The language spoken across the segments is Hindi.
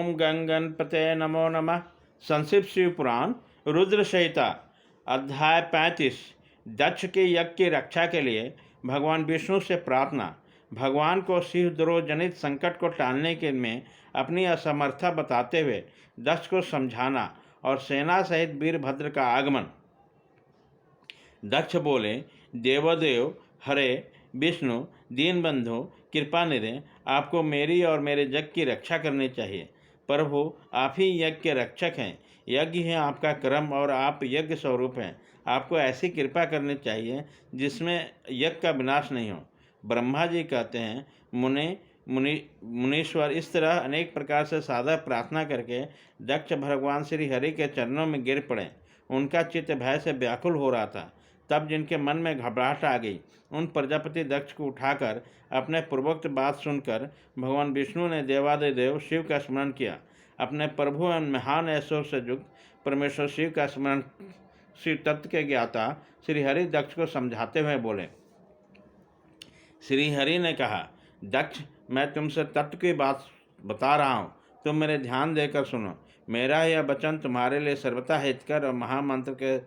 ओम गंगणपते नमो नमः। संक्षिप्त शिव पुराण रुद्र संहिता अध्याय 35। दक्ष के यज्ञ की रक्षा के लिए भगवान विष्णु से प्रार्थना। भगवान को शिवद्रोह जनित संकट को टालने के में अपनी असमर्थता बताते हुए दक्ष को समझाना और सेना सहित वीरभद्र का आगमन। दक्ष बोले, देवदेव हरे विष्णु दीनबंधु कृपा निधे, आपको मेरी और मेरे यज्ञ की रक्षा करनी चाहिए। प्रभु, आप ही यज्ञ के रक्षक हैं। यज्ञ है आपका कर्म और आप यज्ञ स्वरूप हैं। आपको ऐसी कृपा करनी चाहिए जिसमें यज्ञ का विनाश नहीं हो। ब्रह्मा जी कहते हैं, मुनीश्वर इस तरह अनेक प्रकार से सादा प्रार्थना करके दक्ष भगवान श्री हरि के चरणों में गिर पड़े। उनका चित्त भय से व्याकुल हो रहा था। तब जिनके मन में घबराहट आ गई, उन प्रजापति दक्ष को उठाकर अपने पूर्वोक्त बात सुनकर भगवान विष्णु ने देवादिदेव शिव का स्मरण किया। अपने प्रभु एवं महान ऐश्वर्य से युक्त परमेश्वर शिव का स्मरण शिव तत्व के ज्ञाता श्री हरि दक्ष को समझाते हुए बोले। श्री हरि ने कहा, दक्ष, मैं तुमसे तत्व की बात बता रहा हूँ, तुम मेरे ध्यान देकर सुनो। मेरा यह वचन तुम्हारे लिए सर्वथा हितकर और महामंत्र के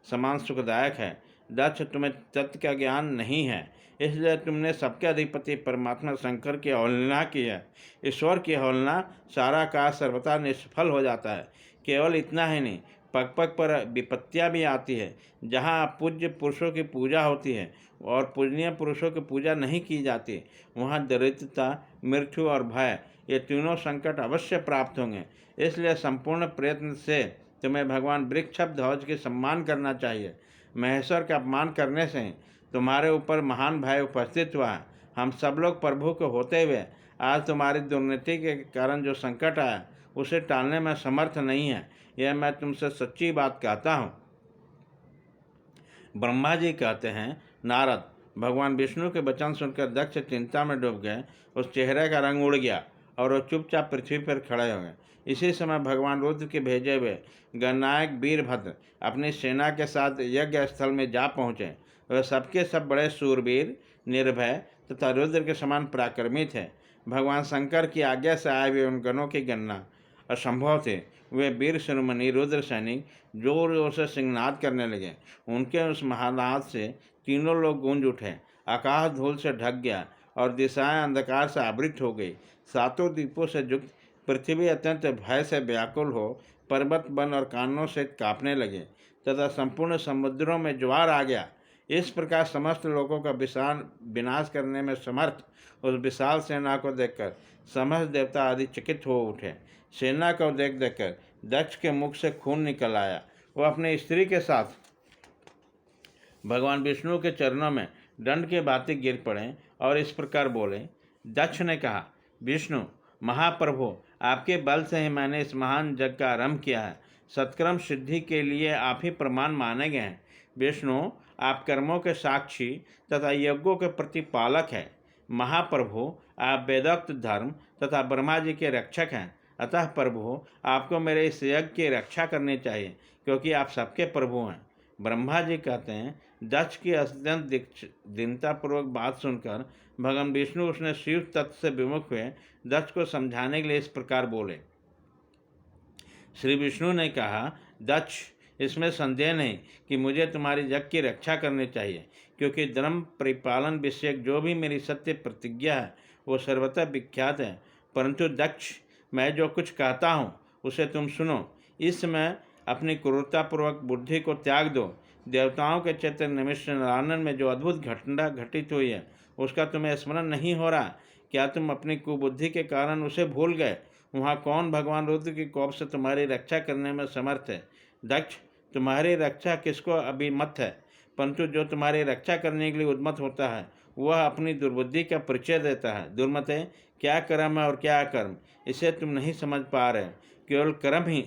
समान सुखदायक है। दक्ष, तुम्हें तत्व का ज्ञान नहीं है, इसलिए तुमने सबके अधिपति परमात्मा शंकर की अवहेलना की है। ईश्वर की अवहेलना सारा कार्य सर्वथा निष्फल हो जाता है। केवल इतना ही नहीं, पग पग पर विपत्तियाँ भी आती है। जहाँ पूज्य पुरुषों की पूजा होती है और पूजनीय पुरुषों की पूजा नहीं की जाती, वहाँ दरिद्रता, मृत्यु और भय, ये तीनों संकट अवश्य प्राप्त होंगे। इसलिए संपूर्ण प्रयत्न से तुम्हें भगवान वृक्षध्वज के सम्मान करना चाहिए। महेश्वर का अपमान करने से तुम्हारे ऊपर महान भय उपस्थित हुआ है। हम सब लोग प्रभु के होते हुए आज तुम्हारी दुर्नीति के कारण जो संकट आया, उसे टालने में समर्थ नहीं है। यह मैं तुमसे सच्ची बात कहता हूँ। ब्रह्मा जी कहते हैं, नारद, भगवान विष्णु के वचन सुनकर दक्ष चिंता में डूब गए। उस चेहरे का रंग उड़ गया और वह चुपचाप पृथ्वी पर खड़े हो गए। इसी समय भगवान रुद्र के भेजे हुए गणनायक वीरभद्र अपनी सेना के साथ यज्ञ स्थल में जा पहुँचे। वह सबके सब बड़े सूरवीर, निर्भय तथा रुद्र के समान पराक्रमी थे। भगवान शंकर की आज्ञा से आए हुए उन गणों की गणना असंभव थे। वे वीर शिरोमणि रुद्र सैनिक जोर जोर से सिंहनाद करने लगे। उनके उस महानाद से तीनों लोग गूंज उठे। आकाश धूल से ढक गया और दिशाएं अंधकार से आवृत हो गई। सातों द्वीपों से युक्त पृथ्वी अत्यंत भय से व्याकुल हो पर्वत, वन और कानों से कांपने लगे तथा संपूर्ण समुद्रों में ज्वार आ गया। इस प्रकार समस्त लोगों का विनाश करने में समर्थ उस विशाल सेना को देखकर समस्त देवता आदि चकित हो उठे। सेना को देखकर दक्ष के मुख से खून निकल आया। वह अपनी स्त्री के साथ भगवान विष्णु के चरणों में दंड के भांति गिर पड़े और इस प्रकार बोले। दक्ष ने कहा, विष्णु महाप्रभु, आपके बल से ही मैंने इस महान यज्ञ का आरंभ किया है। सत्कर्म सिद्धि के लिए आप ही प्रमाण माने गए हैं। विष्णु, आप कर्मों के साक्षी तथा यज्ञों के प्रतिपालक हैं। महाप्रभु, आप वेदोक्त धर्म तथा ब्रह्मा जी के रक्षक हैं। अतः प्रभु, आपको मेरे इस यज्ञ की रक्षा करनी चाहिए, क्योंकि आप सबके प्रभु हैं। ब्रह्मा जी कहते हैं, दक्ष की अत्यंत दीनतापूर्वक बात सुनकर भगवान विष्णु उसने शिव तत्व से विमुख हुए दक्ष को समझाने के लिए इस प्रकार बोले। श्री विष्णु ने कहा, दक्ष, इसमें संदेह नहीं कि मुझे तुम्हारी यज्ञ की रक्षा करनी चाहिए, क्योंकि धर्म परिपालन विषयक जो भी मेरी सत्य प्रतिज्ञा है वो सर्वथा विख्यात है। परंतु दक्ष, मैं जो कुछ कहता हूँ उसे तुम सुनो। इस समय अपनी क्रूरतापूर्वक बुद्धि को त्याग दो। देवताओं के चैत्र निमिष नारायण में जो अद्भुत घटना घटित हुई है, उसका तुम्हें स्मरण नहीं हो रहा? क्या तुम अपनी कुबुद्धि के कारण उसे भूल गए? वहाँ कौन भगवान रुद्र की कोप से तुम्हारी रक्षा करने में समर्थ है? दक्ष, तुम्हारी रक्षा किसको अभिमत है, परंतु जो तुम्हारी रक्षा करने के लिए उद्मत होता है वह अपनी दुर्बुद्धि का परिचय देता है। दुर्मते, क्या कर्म है और क्या अकर्म, इसे तुम नहीं समझ पा रहे। केवल कर्म ही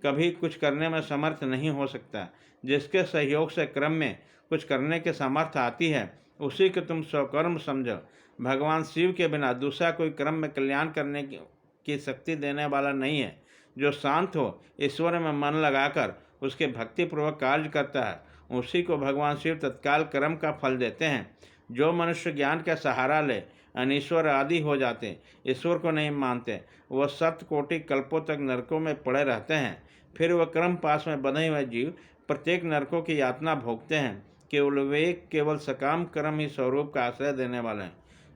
कभी कुछ करने में समर्थ नहीं हो सकता। जिसके सहयोग से क्रम में कुछ करने के सामर्थ्य आती है, उसी को तुम स्वकर्म समझो। भगवान शिव के बिना दूसरा कोई क्रम में कल्याण करने की शक्ति देने वाला नहीं है। जो शांत हो, ईश्वर में मन लगाकर उसके भक्तिपूर्वक कार्य करता है, उसी को भगवान शिव तत्काल कर्म का फल देते हैं। जो मनुष्य ज्ञान का सहारा ले अनीश्वर आदि हो जाते, ईश्वर को नहीं मानते, वह 7 कोटि कल्पों तक नरकों में पड़े रहते हैं। फिर वह क्रम पास में बंधे हुए जीव प्रत्येक नरकों की यातना भोगते हैं। केवल सकाम कर्म ही स्वरूप का आश्रय देने वाले हैं।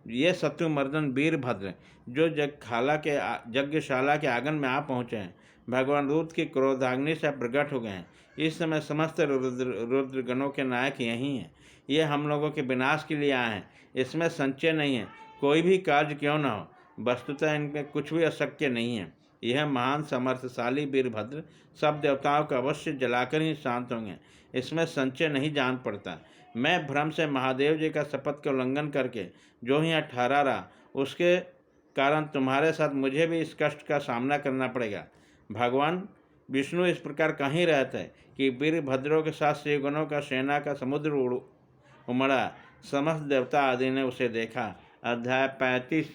ये शत्रुमर्दन वीरभद्र जो यज्ञशाला के आंगन में आ पहुँचे हैं, भगवान रुद्र की क्रोधाग्नि से प्रकट हो गए हैं। इस समय समस्त रुद्रगणों के नायक यही हैं। ये हम लोगों के विनाश के लिए आए हैं, इसमें संचय नहीं है। कोई भी कार्य क्यों न हो, वस्तुतः इनमें कुछ भी अशक्य नहीं है। यह महान समर्थशाली वीरभद्र सब देवताओं को अवश्य जलाकर ही शांत होंगे, इसमें संचय नहीं जान पड़ता। मैं भ्रम से महादेव जी का शपथ का उल्लंघन करके जो यहाँ ठहरा रहा, उसके कारण तुम्हारे साथ मुझे भी इस कष्ट का सामना करना पड़ेगा। भगवान विष्णु इस प्रकार कहीं रहते कि वीरभद्रों के साथ शिवगणों का सेना का समुद्र उमड़ा। समस्त देवता आदि ने उसे देखा। अध्याय 35